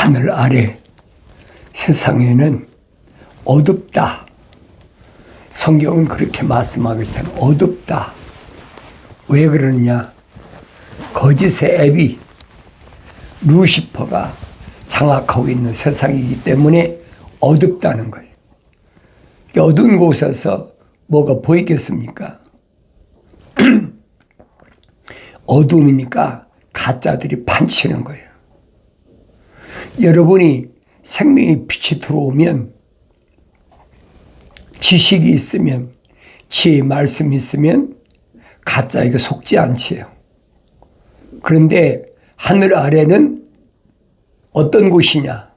하늘 아래 세상에는 어둡다. 성경은 그렇게 말씀하고 있잖아요. 어둡다. 왜 그러느냐? 거짓의 앱이 루시퍼가 장악하고 있는 세상이기 때문에 어둡다는 거예요. 어두운 곳에서 뭐가 보이겠습니까? 어둠이니까 가짜들이 판치는 거예요. 여러분이 생명의 빛이 들어오면, 지식이 있으면, 지혜의 말씀이 있으면 가짜에게 속지 않지요. 그런데 하늘 아래는 어떤 곳이냐?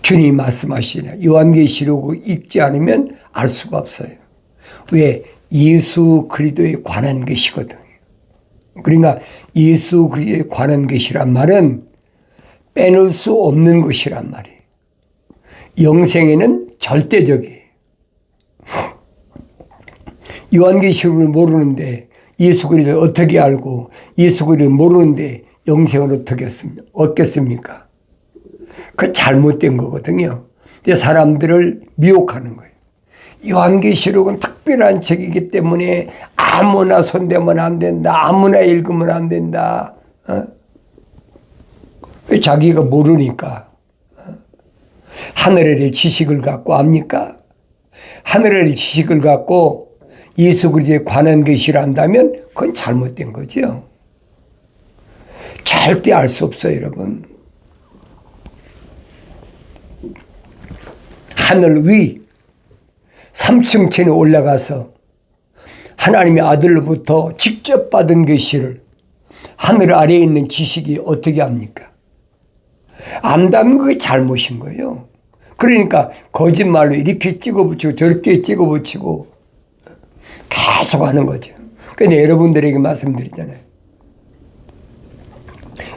주님이 말씀하시냐? 요한계시록 읽지 않으면 알 수가 없어요. 왜? 예수 그리스도에 관한 것이거든요. 그러니까 예수 그리스도에 관한 것이란 말은 빼놓을 수 없는 것이란 말이에요. 영생에는 절대적이에요. 요한계시록을 모르는데 예수 그리스도를 어떻게 알고, 예수 그리스도를 모르는데 영생을 어떻게 얻겠습니까? 그 잘못된 거거든요. 근데 사람들을 미혹하는 거예요. 요한계시록은 특별한 책이기 때문에 아무나 손대면 안 된다. 아무나 읽으면 안 된다. 왜? 자기가 모르니까. 하늘의 지식을 갖고 압니까? 하늘의 지식을 갖고 예수 그리스도에 관한 것이라 한다면 그건 잘못된 거죠. 절대 알 수 없어요, 여러분. 하늘 위 3층천에 올라가서 하나님의 아들로부터 직접 받은 계시를 하늘 아래에 있는 지식이 어떻게 합니까? 안다면 그게 잘못인 거예요. 그러니까 거짓말로 이렇게 찍어붙이고 저렇게 찍어붙이고 계속 하는 거죠. 그런데 여러분들에게 말씀드리잖아요.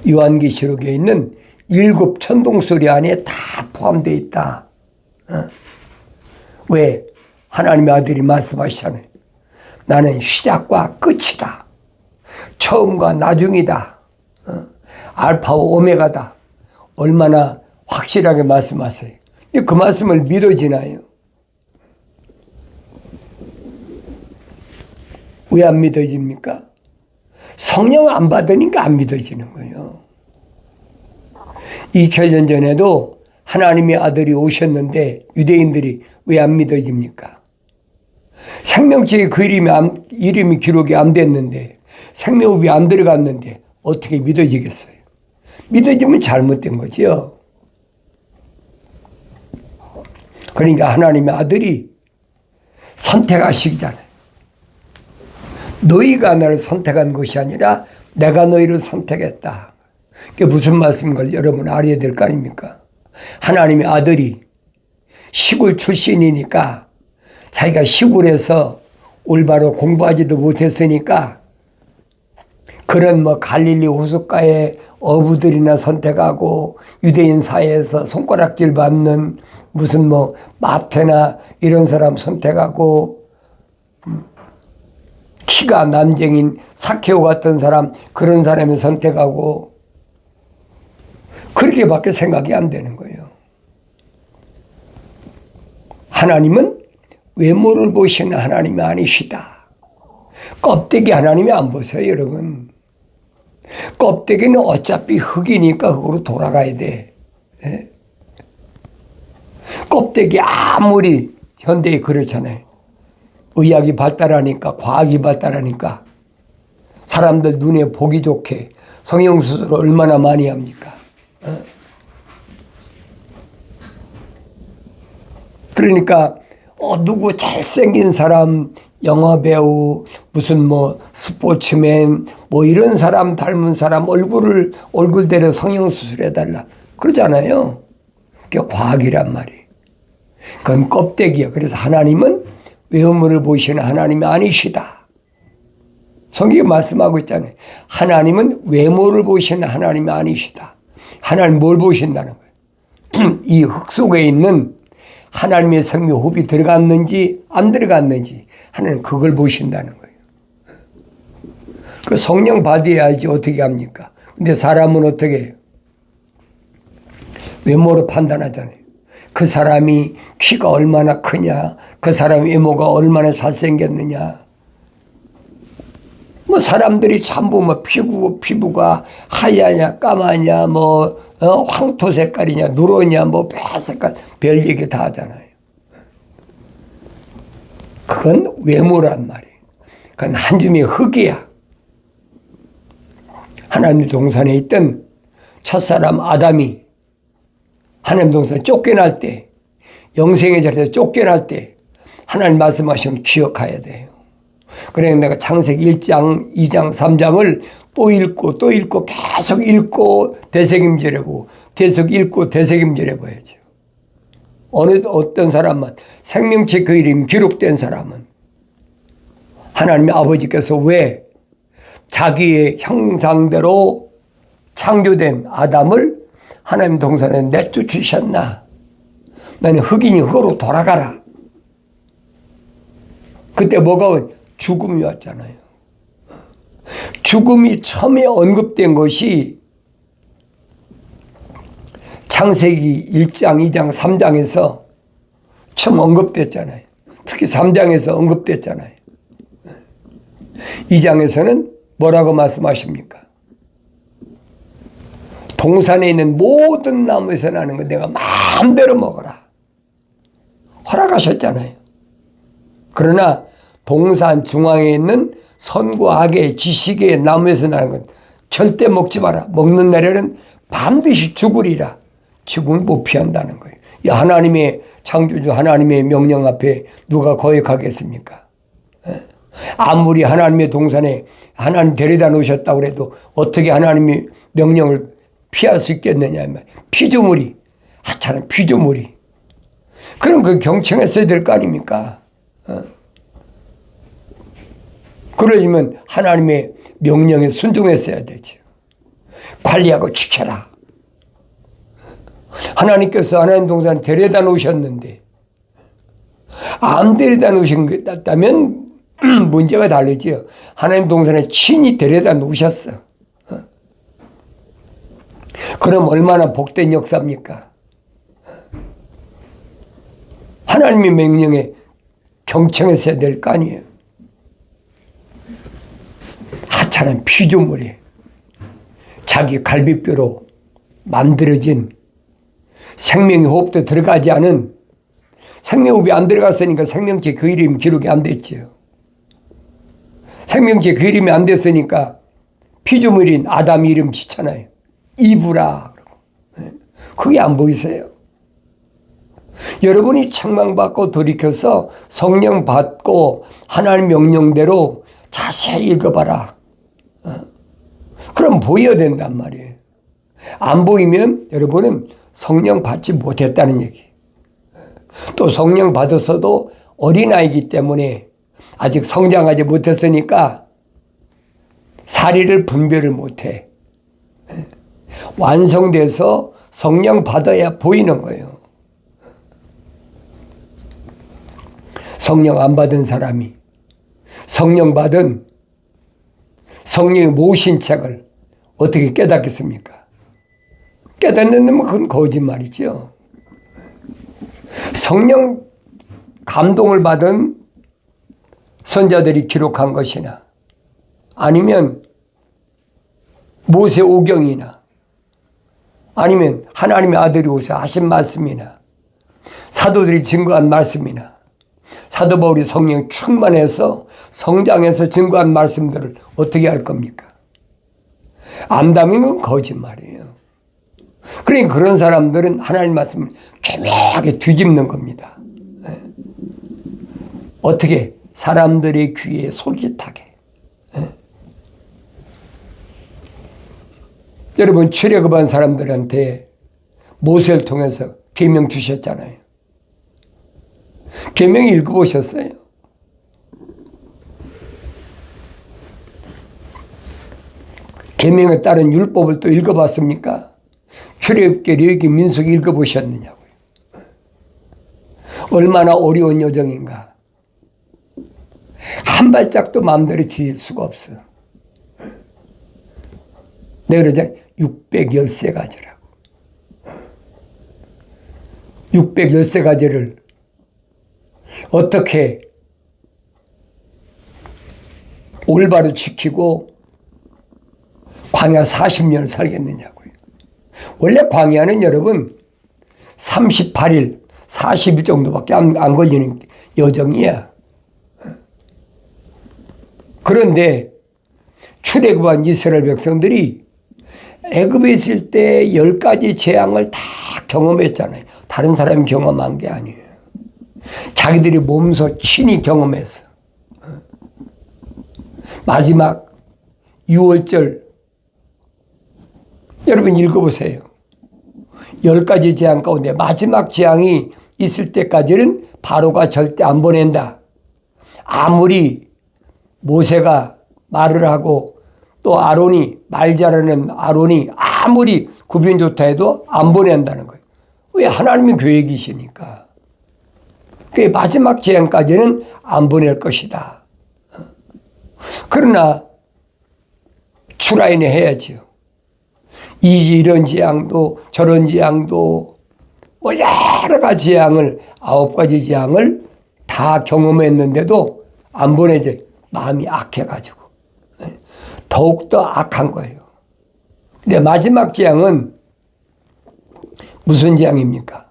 요한계시록에 있는 7 천동소리 안에 다 포함되어 있다. 왜? 하나님의 아들이 말씀하시잖아요. 나는 시작과 끝이다. 처음과 나중이다. 알파와 오메가다. 얼마나 확실하게 말씀하세요. 그 말씀을 믿어지나요? 왜 안 믿어집니까? 성령 안 받으니까 안 믿어지는 거예요. 2000년 전에도 하나님의 아들이 오셨는데 유대인들이 왜 안 믿어집니까? 생명책에 그 이름이 기록이 안 됐는데, 생명흡이 안 들어갔는데 어떻게 믿어지겠어요? 믿어지면 잘못된 거죠. 그러니까 하나님의 아들이 선택하시잖아요. 너희가 나를 선택한 것이 아니라 내가 너희를 선택했다. 그게 무슨 말씀인가 여러분 알아야 될 거 아닙니까? 하나님의 아들이 시골 출신이니까 자기가 시골에서 올바로 공부하지도 못했으니까 그런 갈릴리 호숫가의 어부들이나 선택하고 유대인 사회에서 손가락질 받는 무슨 마태나 이런 사람 선택하고 키가 난쟁인 사케오 같은 사람 그런 사람을 선택하고 그렇게밖에 생각이 안 되는 거예요. 하나님은 외모를 보시는 하나님이 아니시다. 껍데기 하나님이 안 보세요, 여러분. 껍데기는 어차피 흙이니까 흙으로 돌아가야 돼. 예? 껍데기 아무리 현대에 그렇잖아요. 의학이 발달하니까, 과학이 발달하니까 사람들 눈에 보기 좋게 성형수술을 얼마나 많이 합니까? 그러니까 누구 잘생긴 사람, 영화배우, 무슨 스포츠맨, 이런 사람 닮은 사람 얼굴대로 성형수술해달라. 그러잖아요. 그게 과학이란 말이에요. 그건 껍데기야. 그래서 하나님은 외모를 보시는 하나님이 아니시다. 성경이 말씀하고 있잖아요. 하나님은 외모를 보시는 하나님이 아니시다. 하나님 뭘 보신다는 거예요? 이 흙 속에 있는 하나님의 생명 호흡이 들어갔는지 안 들어갔는지 하나님 그걸 보신다는 거예요. 그 성령 받아야 알지 어떻게 합니까? 근데 사람은 어떻게 해요? 외모로 판단하잖아요. 그 사람이 키가 얼마나 크냐, 그 사람 외모가 얼마나 잘생겼느냐. 뭐 사람들이 전부 뭐 피부가 하얗냐, 까마냐, 황토 색깔이냐, 누렇냐, 별 색깔, 별 얘기 다 하잖아요. 그건 외모란 말이에요. 그건 한 줌의 흙이야. 하나님 동산에 있던 첫사람 아담이 하나님 동산에 쫓겨날 때, 영생의 자리에서 쫓겨날 때 하나님 말씀하시면 기억해야 돼요. 그래 내가 창세기 1장, 2장, 3장을 또 읽고 계속 읽고 되새김질해보고 계속 읽고 되새김질해봐야죠. 어떤 사람만 생명책 그 이름 기록된 사람은 하나님의 아버지께서 왜 자기의 형상대로 창조된 아담을 하나님 동산에 내쫓으셨나? 나는 흙이니 흙으로 돌아가라. 그때 뭐가 온? 죽음이 왔잖아요. 죽음이 처음에 언급된 것이 창세기 1장, 2장, 3장에서 처음 언급됐잖아요. 특히 3장에서 언급됐잖아요. 2장에서는 뭐라고 말씀하십니까? 동산에 있는 모든 나무에서 나는 거 내가 마음대로 먹어라. 허락하셨잖아요. 그러나 동산 중앙에 있는 선과 악의 지식의 나무에서 나는 건 절대 먹지 마라. 먹는 날에는 반드시 죽으리라. 죽음을 못 피한다는 거예요. 이 하나님의 창조주 하나님의 명령 앞에 누가 거역하겠습니까? 아무리 하나님의 동산에 하나님 데려다 놓으셨다고 해도 어떻게 하나님의 명령을 피할 수 있겠느냐. 피조물이 하찮은 피조물이. 그럼 그 경청했어야 될 거 아닙니까? 그러려면 하나님의 명령에 순종했어야 되죠. 관리하고 지켜라. 하나님께서 하나님 동산에 데려다 놓으셨는데 안 데려다 놓으셨다면 문제가 다르죠. 하나님 동산에 친히 데려다 놓으셨어. 그럼 얼마나 복된 역사입니까? 하나님의 명령에 경청했어야 될 거 아니에요. 하찮은 피조물이 자기 갈비뼈로 만들어진 생명의 호흡도 들어가지 않은 생명호흡이 안 들어갔으니까 생명체 그 이름이 기록이 안 됐죠. 생명체 그 이름이 안 됐으니까 피조물인 아담 이름 짓잖아요. 이브라. 그게 안 보이세요? 여러분이 책망받고 돌이켜서 성령 받고 하나님 명령대로 자세히 읽어봐라. 그럼 보여야 된단 말이에요. 안 보이면 여러분은 성령 받지 못했다는 얘기. 또 성령 받았어도 어린아이기 때문에 아직 성장하지 못했으니까 사리를 분별을 못해. 완성돼서 성령 받아야 보이는 거예요. 성령 안 받은 사람이 성령 받은 성령의 모신 책을 어떻게 깨닫겠습니까? 깨닫는 건 그건 거짓말이죠. 성령 감동을 받은 선자들이 기록한 것이나 아니면 모세 오경이나 아니면 하나님의 아들이 오셔 하신 말씀이나 사도들이 증거한 말씀이나 사도 바울이 성령 충만해서 성장해서 증거한 말씀들을 어떻게 할 겁니까? 암담인 건 거짓말이에요. 그러니까 그런 사람들은 하나님 말씀을 교묘하게 뒤집는 겁니다. 어떻게? 사람들의 귀에 솔깃하게. 여러분 출애굽한 사람들한테 모세를 통해서 계명 주셨잖아요. 계명 읽어보셨어요? 계명에 따른 율법을 또 읽어봤습니까? 출애굽기, 레위기, 민수기 읽어보셨느냐고요. 얼마나 어려운 여정인가. 한 발짝도 마음대로 뒤질 수가 없어. 내가 그러자 613가지라고. 613가지를 어떻게 올바로 지키고 광야 40년을 살겠느냐고요. 원래 광야는 여러분 38일, 40일 정도밖에 안 걸리는 여정이야. 그런데 출애굽한 이스라엘 백성들이 애굽에 있을 때 10가지 재앙을 다 경험했잖아요. 다른 사람이 경험한 게 아니에요. 자기들이 몸소 친히 경험했어. 마지막 6월절 여러분 읽어보세요. 10가지 재앙 가운데 마지막 재앙이 있을 때까지는 바로가 절대 안 보낸다. 아무리 모세가 말을 하고 또 아론이 말 잘하는 아론이 아무리 구변 좋다 해도 안 보낸다는 거예요. 왜? 하나님의 계획이시니까. 그 마지막 재앙까지는 안 보낼 것이다. 그러나 출하인을 해야지요. 이런 재앙도 저런 재앙도 뭐 여러 가지 재앙을 9가지 재앙을 다 경험했는데도 안 보내지. 마음이 악해가지고 더욱더 악한 거예요. 근데 마지막 재앙은 무슨 재앙입니까?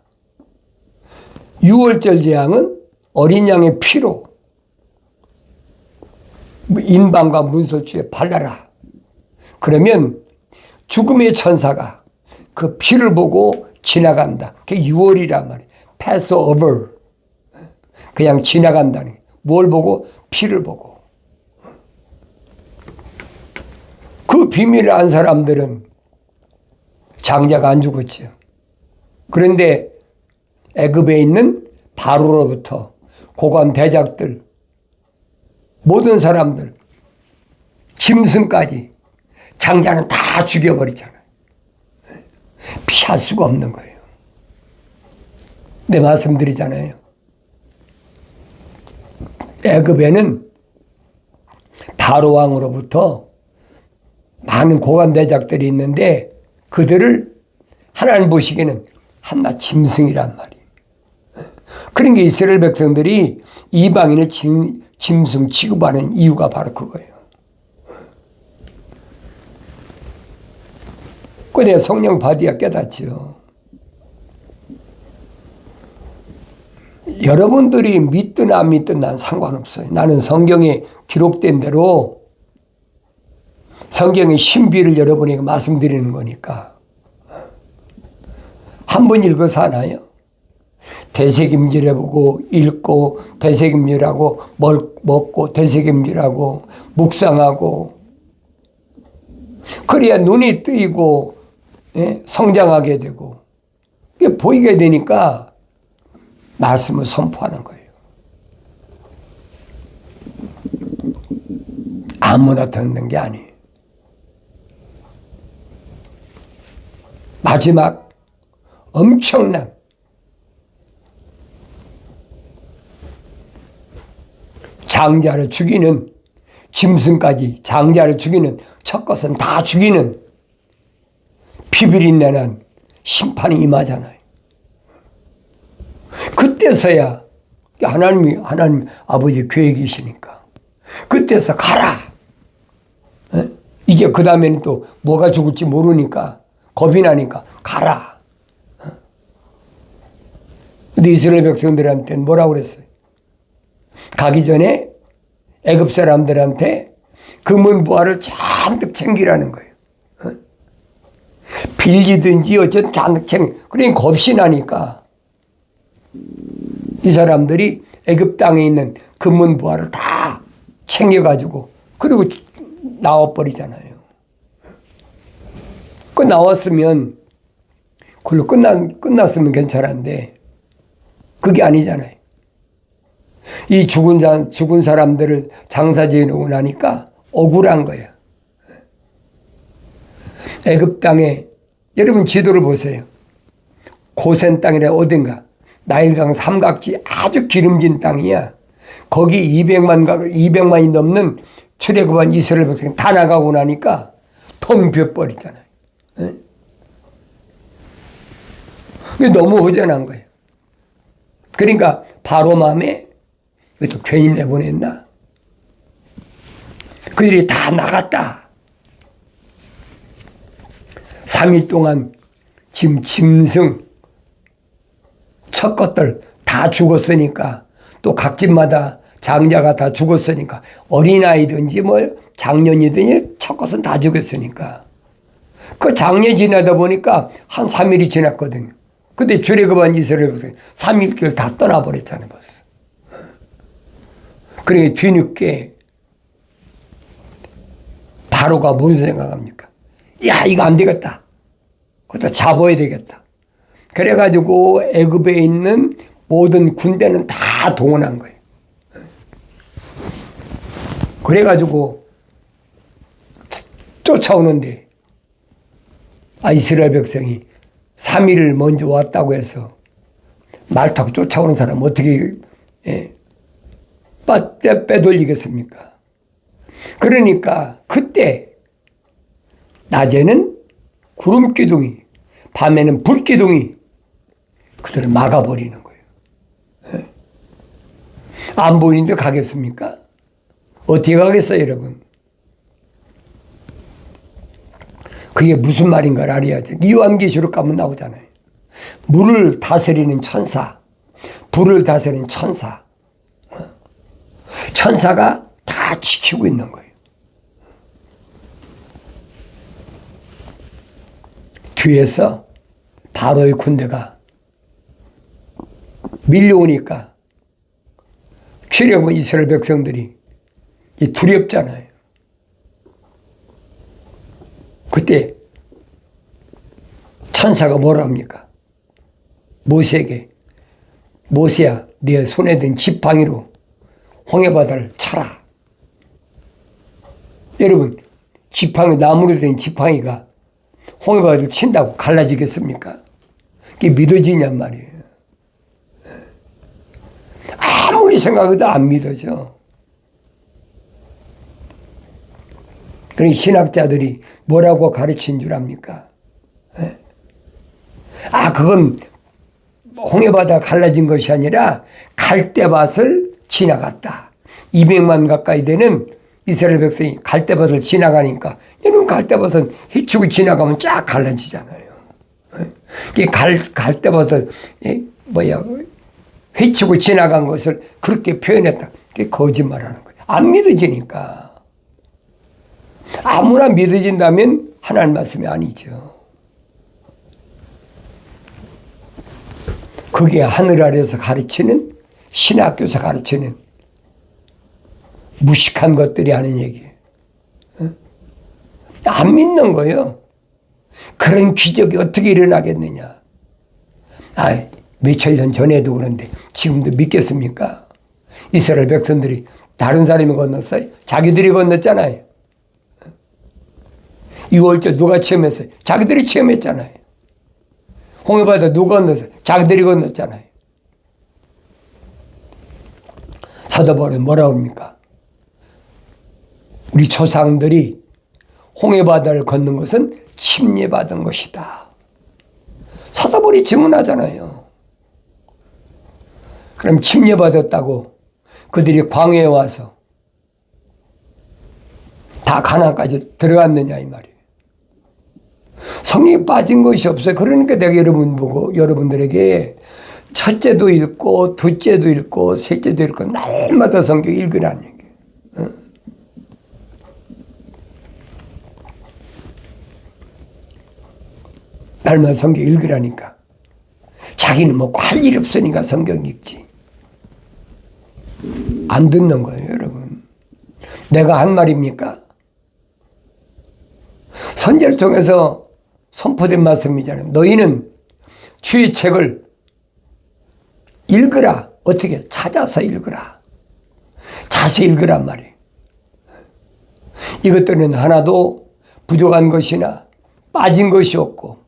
6월절 재앙은 어린 양의 피로 인방과 문설주에 발라라. 그러면 죽음의 천사가 그 피를 보고 지나간다. 그게 6월이란 말이에요. pass over. 그냥 지나간다는. 뭘 보고? 피를 보고. 그 비밀을 안 사람들은 장자가 안 죽었죠. 그런데 애굽에 있는 바로로부터 고관 대작들, 모든 사람들, 짐승까지 장자는 다 죽여버리잖아요. 피할 수가 없는 거예요. 내 말씀드리잖아요. 애굽에는 바로 왕으로부터 많은 고관 대작들이 있는데 그들을 하나님 보시기에는 한낱 짐승이란 말이에요. 그러니까 이스라엘 백성들이 이방인을 짐승 취급하는 이유가 바로 그거예요. 그래 성령 받아야 깨닫죠. 여러분들이 믿든 안 믿든 난 상관없어요. 나는 성경에 기록된 대로 성경의 신비를 여러분에게 말씀드리는 거니까. 한 번 읽어서 하나요? 되새김질해보고 읽고 되새김질하고 먹고 되새김질하고 묵상하고 그래야 눈이 뜨이고 성장하게 되고 이게 보이게 되니까 말씀을 선포하는 거예요. 아무나 듣는 게 아니에요. 마지막 엄청난 장자를 죽이는 짐승까지 장자를 죽이는 첫 것은 다 죽이는 피비린내난 심판이 임하잖아요. 그때서야 하나님 아버지 계획이시니까 그때서 가라. 이제 그 다음에는 또 뭐가 죽을지 모르니까 겁이 나니까 가라. 근데 이스라엘 백성들한테는 뭐라고 그랬어요? 가기 전에 애굽 사람들한테 금은 부화를 잔뜩 챙기라는 거예요. 빌리든지 어쨌든 잔뜩 그러니까 겁이 나니까 이 사람들이 애굽 땅에 있는 금은 부화를 다 챙겨가지고 그리고 나와버리잖아요. 그 나왔으면 그걸로 끝났으면 괜찮은데 그게 아니잖아요. 이 죽은 사람들을 장사 지어놓고 나니까 억울한 거야. 애굽 땅에 여러분 지도를 보세요. 고센 땅이라 어딘가 나일강 삼각지 아주 기름진 땅이야. 거기 200만이 넘는 출애굽한 이스라엘 백성이 다 나가고 나니까 텅 비어버리잖아요. 너무 허전한 거예요. 그러니까 바로 마음에 이것도 괜히 내보냈나? 그들이 다 나갔다. 3일 동안 지금 짐승 첫 것들 다 죽었으니까, 또 각 집마다 장자가 다 죽었으니까, 어린아이든지 뭐 장년이든지 첫 것은 다 죽었으니까, 그 장년 지나다 보니까 한 3일이 지났거든요. 근데 출애굽한 이스라엘 백성이 3일길 다 떠나버렸잖아요, 벌써. 그러니까 뒤늦게 바로가 무슨 생각합니까? 야, 이거 안 되겠다. 그것도 잡아야 되겠다. 그래가지고 애굽에 있는 모든 군대는 다 동원한 거예요. 그래가지고 쫓아오는데, 이스라엘 백성이 3일을 먼저 왔다고 해서 말 타고 쫓아오는 사람 어떻게 빼돌리겠습니까? 그러니까 그때 낮에는 구름 기둥이, 밤에는 불 기둥이 그들을 막아버리는 거예요. 안 보이는데 가겠습니까? 어떻게 가겠어요, 여러분? 그게 무슨 말인가를 알아야죠. 요한계시록 가면 나오잖아요. 물을 다스리는 천사, 불을 다스리는 천사. 천사가 다 지키고 있는 거예요. 뒤에서 바로의 군대가 밀려오니까 출애굽한 이스라엘 백성들이 두렵잖아요. 그때 천사가 뭐라 합니까? 모세에게, 모세야, 네 손에 든 지팡이로 홍해바다를 쳐라. 여러분, 지팡이, 나무로 된 지팡이가 홍해바다를 친다고 갈라지겠습니까? 그게 믿어지냔 말이에요. 아무리 생각해도 안 믿어져. 그러니 신학자들이 뭐라고 가르친 줄 압니까? 그건 홍해바다 갈라진 것이 아니라 갈대밭을 지나갔다. 200만 가까이 되는 이스라엘 백성이 갈대밭을 지나가니까, 여러분 갈대밭은 헤치고 지나가면 쫙 갈라지잖아요. 갈대밭을 헤치고 지나간 것을 그렇게 표현했다. 그게 거짓말하는 거예요. 안 믿어지니까. 아무나 믿어진다면 하나님 말씀이 아니죠. 그게 하늘 아래에서 가르치는, 신학교에서 가르치는 무식한 것들이 하는 얘기예요. 안 믿는 거예요. 그런 기적이 어떻게 일어나겠느냐. 며칠 전에도 그런데 지금도 믿겠습니까? 이스라엘 백성들이 다른 사람이 건넜어요? 자기들이 건넜잖아요. 6월절 누가 체험했어요? 자기들이 체험했잖아요. 홍해바다 누가 건넜어요? 자기들이 건넜잖아요. 사도 바울은 뭐라고 합니까? 우리 조상들이 홍해바다를 걷는 것은 침례받은 것이다. 사도 바울이 증언하잖아요. 그럼 침례받았다고 그들이 광야에 와서 다 가나안까지 들어갔느냐 이 말이에요. 성경에 빠진 것이 없어요. 그러니까 내가 여러분들에게 첫째도 읽고 둘째도 읽고 셋째도 읽고 날마다 성경 읽으라는 얘기예요. 날마다 성경 읽으라니까. 자기는 뭐 할 일 없으니까 성경 읽지. 안 듣는 거예요, 여러분. 내가 한 말입니까? 선지자를 통해서 선포된 말씀이잖아요. 너희는 주의 책을 읽으라. 어떻게? 찾아서 읽으라. 자세히 읽으란 말이에요. 이것들은 하나도 부족한 것이나 빠진 것이 없고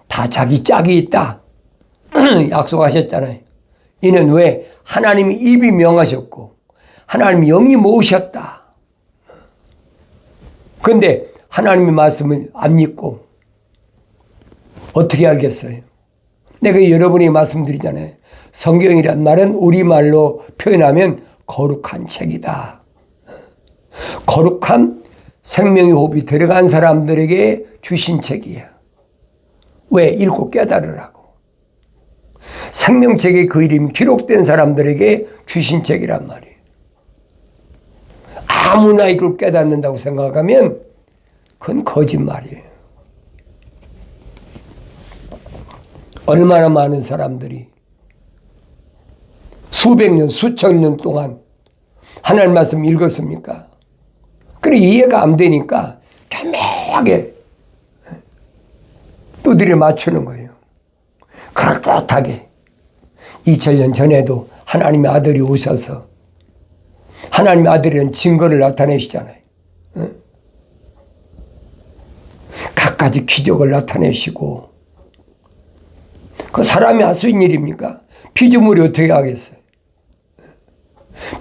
다 자기 짝이 있다. 약속하셨잖아요. 이는 왜? 하나님이 입이 명하셨고 하나님이 영이 모으셨다. 그런데 하나님의 말씀을 안 믿고 어떻게 알겠어요? 내가 여러분이 말씀드리잖아요. 성경이란 말은 우리말로 표현하면 거룩한 책이다. 거룩한 생명의 호흡이 들어간 사람들에게 주신 책이야. 왜? 읽고 깨달으라고. 생명책에 그 이름이 기록된 사람들에게 주신 책이란 말이에요. 아무나 이걸 깨닫는다고 생각하면 그건 거짓말이에요. 얼마나 많은 사람들이 수백 년, 수천 년 동안 하나님 말씀 읽었습니까? 그래 이해가 안 되니까 교묘하게 두드려 맞추는 거예요. 그럴듯하게 2000년 전에도 하나님의 아들이 오셔서 하나님의 아들이라는 증거를 나타내시잖아요. 갖가지 기적을 나타내시고 그 사람이 할 수 있는 일입니까? 피조물이 어떻게 하겠어요?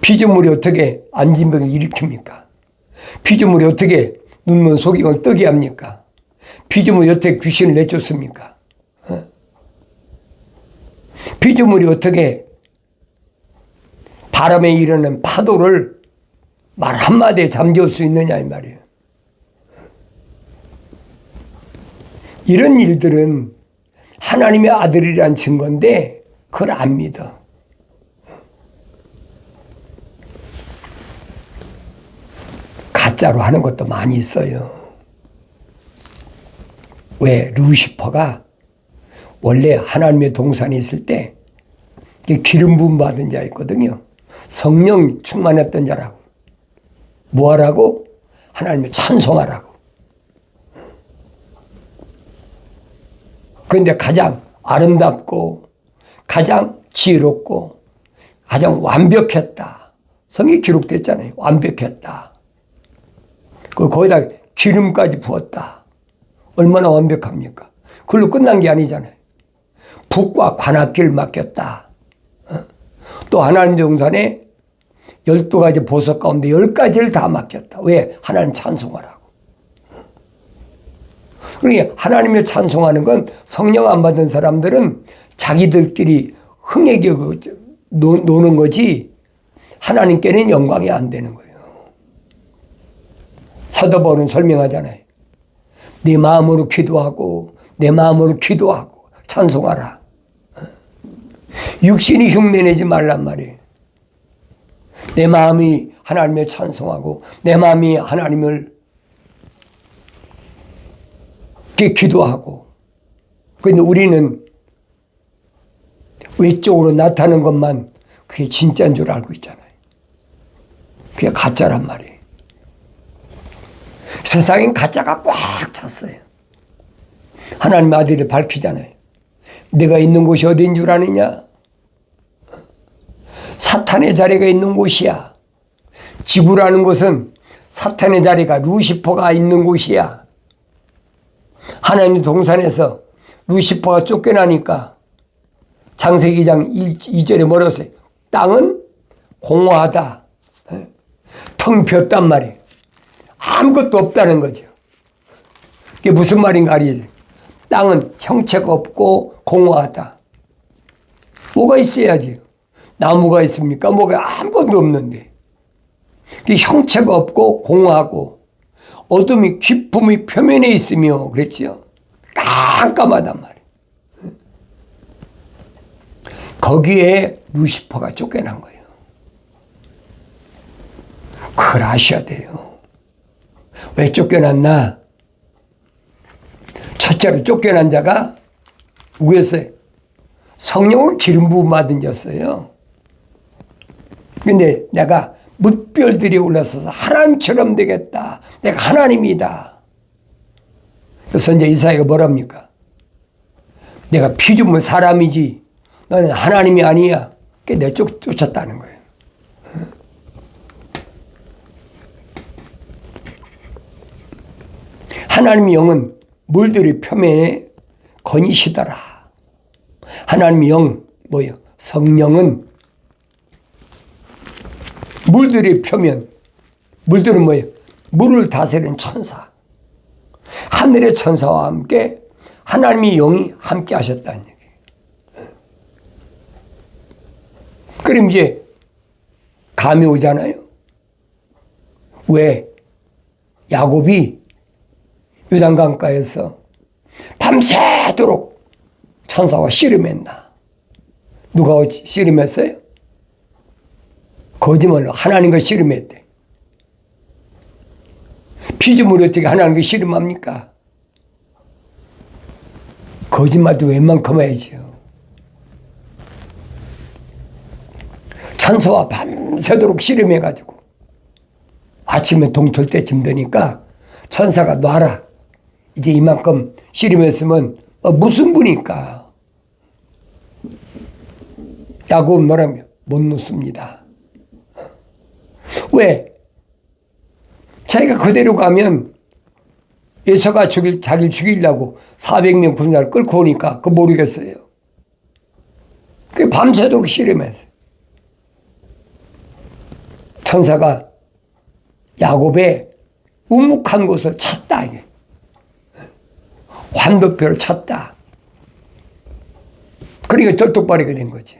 피조물이 어떻게 안진병을 일으킵니까? 피조물이 어떻게 눈먼 소경을 뜨게 합니까? 피조물이 어떻게 귀신을 내쫓습니까? 피조물이 어떻게 바람에 일어나는 파도를 말 한마디에 잠재울 수 있느냐 이 말이에요. 이런 일들은 하나님의 아들이란 증거인데 그걸 안 믿어. 가짜로 하는 것도 많이 있어요. 왜? 루시퍼가 원래 하나님의 동산에 있을 때 기름 부음 받은 자였거든요. 성령 충만했던 자라고. 뭐하라고? 하나님을 찬송하라고. 그런데 가장 아름답고 가장 지혜롭고 가장 완벽했다. 성경에 기록됐잖아요. 완벽했다. 거기다 기름까지 부었다. 얼마나 완벽합니까? 그걸로 끝난 게 아니잖아요. 북과 관악기를 맡겼다. 또 하나님 동산에 12가지 보석 가운데 10가지를 다 맡겼다. 왜? 하나님 찬송하라고. 그러니까 하나님을 찬송하는 건 성령 안 받은 사람들은 자기들끼리 흥에 노는 거지 하나님께는 영광이 안 되는 거예요. 사도 바울은 설명하잖아요. 네 마음으로 기도하고 내 마음으로 기도하고 찬송하라. 육신이 흉내내지 말란 말이에요. 내 마음이 하나님을 찬송하고 내 마음이 하나님을 기도하고. 그런데 우리는 외적으로 나타나는 것만 그게 진짜인 줄 알고 있잖아요. 그게 가짜란 말이에요. 세상엔 가짜가 꽉 찼어요. 하나님의 아들이 밝히잖아요. 내가 있는 곳이 어디인 줄 아느냐? 사탄의 자리가 있는 곳이야. 지구라는 곳은 사탄의 자리가 루시퍼가 있는 곳이야. 하나님 동산에서 루시퍼가 쫓겨나니까 창세기 2장 2절에 뭐라고 써요? 땅은 공허하다. 텅 비었단 말이에요. 아무것도 없다는 거죠. 그게 무슨 말인가 알지? 땅은 형체가 없고 공허하다. 뭐가 있어야지. 나무가 있습니까? 뭐가 아무것도 없는데. 그게 형체가 없고 공허하고 어둠이 깊음의 표면에 있으며 그랬죠. 깜깜하단 말이에요. 거기에 루시퍼가 쫓겨난 거예요. 그걸 아셔야 돼요. 왜 쫓겨났나? 첫째로 쫓겨난 자가 누구였어요? 성령을 기름 부음 받은 자였어요. 근데 내가 뭇별들이 올라서서 하나님처럼 되겠다. 내가 하나님이다. 그래서 이제 이사야가 뭐랍니까? 내가 피조물 사람이지 너는 하나님이 아니야. 그게 내 쫓았다는 거예요. 하나님의 영은 물들의 표면에 거니시더라. 하나님의 영, 뭐예요? 성령은 물들의 표면, 물들은 뭐예요? 물을 다스리는 천사. 하늘의 천사와 함께 하나님의 영이 함께 하셨다는 얘기예요. 그럼 이제 감이 오잖아요. 왜? 야곱이 요단강가에서 밤새도록 천사와 씨름했나? 누가 씨름했어요? 거짓말로 하나님과 씨름했대. 피조물이 어떻게 하나님과 씨름합니까? 거짓말도 웬만큼 해야죠. 천사와 밤새도록 씨름해가지고 아침에 동틀 때쯤 되니까 천사가 놔라. 이제 이만큼 씨름했으면 무슨 분이니까. 야곱은 뭐라며? 못 놓습니다. 왜? 자기가 그대로 가면 에서가 자기를 죽이려고 400명 군사를 끌고 오니까 그거 모르겠어요. 그 밤새도록 씨름했어요. 천사가 야곱의 우묵한 곳을 찾다. 이게. 환도표를 찾다. 그러니까 쩔뚝거리게 된 거지.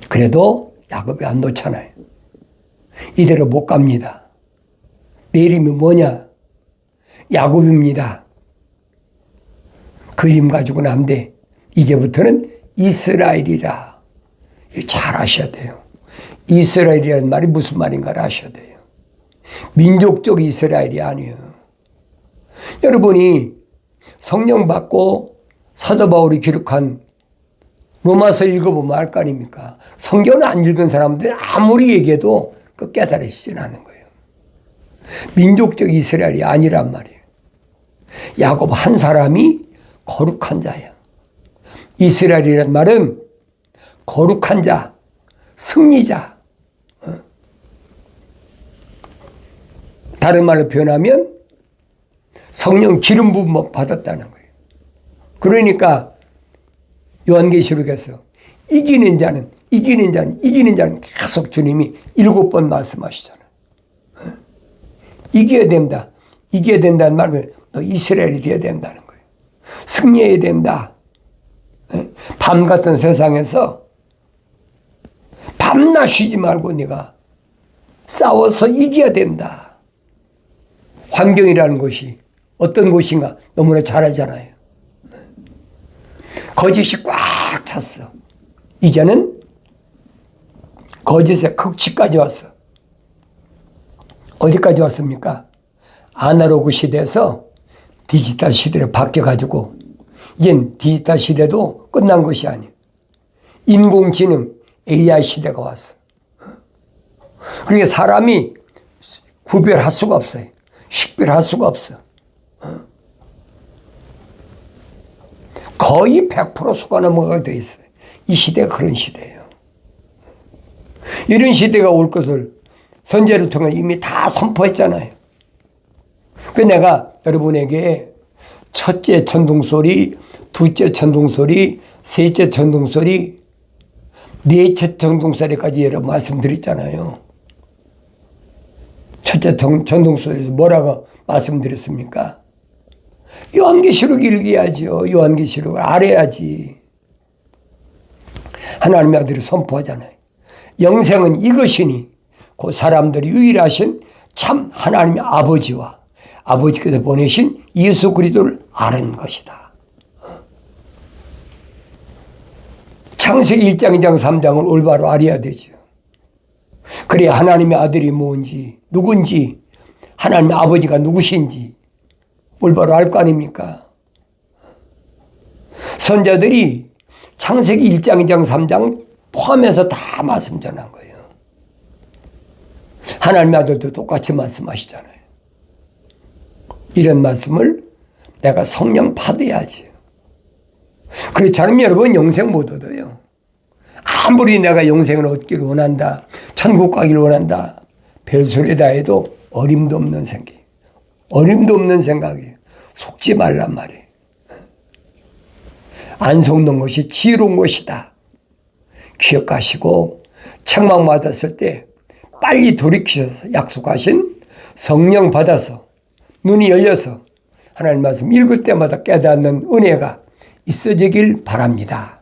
그래도 야곱이 안 놓잖아요. 이대로 못 갑니다. 내 이름이 뭐냐? 야곱입니다. 그 이름 가지고는 안 돼. 이제부터는 이스라엘이라. 잘 아셔야 돼요. 이스라엘이라는 말이 무슨 말인가를 아셔야 돼요. 민족적 이스라엘이 아니에요. 여러분이 성령 받고 사도 바울이 기록한 로마서 읽어보면 알 거 아닙니까? 성경을 안 읽은 사람들 아무리 얘기해도 그 깨달으시진 않은 거예요. 민족적 이스라엘이 아니란 말이에요. 야곱 한 사람이 거룩한 자야. 이스라엘이란 말은 거룩한 자, 승리자. 다른 말로 표현하면 성령 기름 부음 받았다는 거예요. 그러니까 요한계시록에서 이기는 자는 계속 주님이 7번 말씀하시잖아요. 이겨야 된다. 이겨야 된다는 말은 너 이스라엘이 되어야 된다는 거예요. 승리해야 된다. 밤 같은 세상에서 밤낮 쉬지 말고 네가 싸워서 이겨야 된다. 환경이라는 것이 어떤 곳인가 너무나 잘 알잖아요. 거짓이 꽉 찼어. 이제는 거짓의 극치까지 왔어. 어디까지 왔습니까? 아날로그 시대에서 디지털 시대로 바뀌어가지고 이젠 디지털 시대도 끝난 것이 아니에요. 인공지능 AI 시대가 왔어. 그러니까 사람이 구별할 수가 없어요. 식별할 수가 없어. 거의 100% 속아 넘어가게 돼 있어요. 이 시대가 그런 시대예요. 이런 시대가 올 것을 선제를 통해 이미 다 선포했잖아요. 그 내가 여러분에게 첫째 천둥소리, 둘째 천둥소리, 셋째 천둥소리, 넷째 천둥소리까지 여러 말씀드렸잖아요. 첫째 천둥소리에서 뭐라고 말씀드렸습니까? 요한계시록 읽어야죠. 요한계시록을 알아야지. 하나님의 아들이 선포하잖아요. 영생은 이것이니 그 사람들이 유일하신 참 하나님의 아버지와 아버지께서 보내신 예수 그리스도를 아는 것이다. 창세기 1장, 2장, 3장을 올바로 알아야 되죠. 그래야 하나님의 아들이 뭔지, 누군지, 하나님의 아버지가 누구신지 올바로 알 거 아닙니까? 선자들이 창세기 1장, 2장, 3장 포함해서 다 말씀 전한 거예요. 하나님의 아들도 똑같이 말씀하시잖아요. 이런 말씀을 내가 성령 받아야지. 그렇지 않으면 여러분 영생 못 얻어요. 아무리 내가 영생을 얻기를 원한다, 천국 가기를 원한다, 별소리 다 해도 어림도 없는 생각. 어림도 없는 생각이에요. 속지 말란 말이에요. 안 속는 것이 지혜로운 것이다. 기억하시고 책망받았을 때 빨리 돌이키셔서 약속하신 성령 받아서 눈이 열려서 하나님 말씀 읽을 때마다 깨닫는 은혜가 있어지길 바랍니다.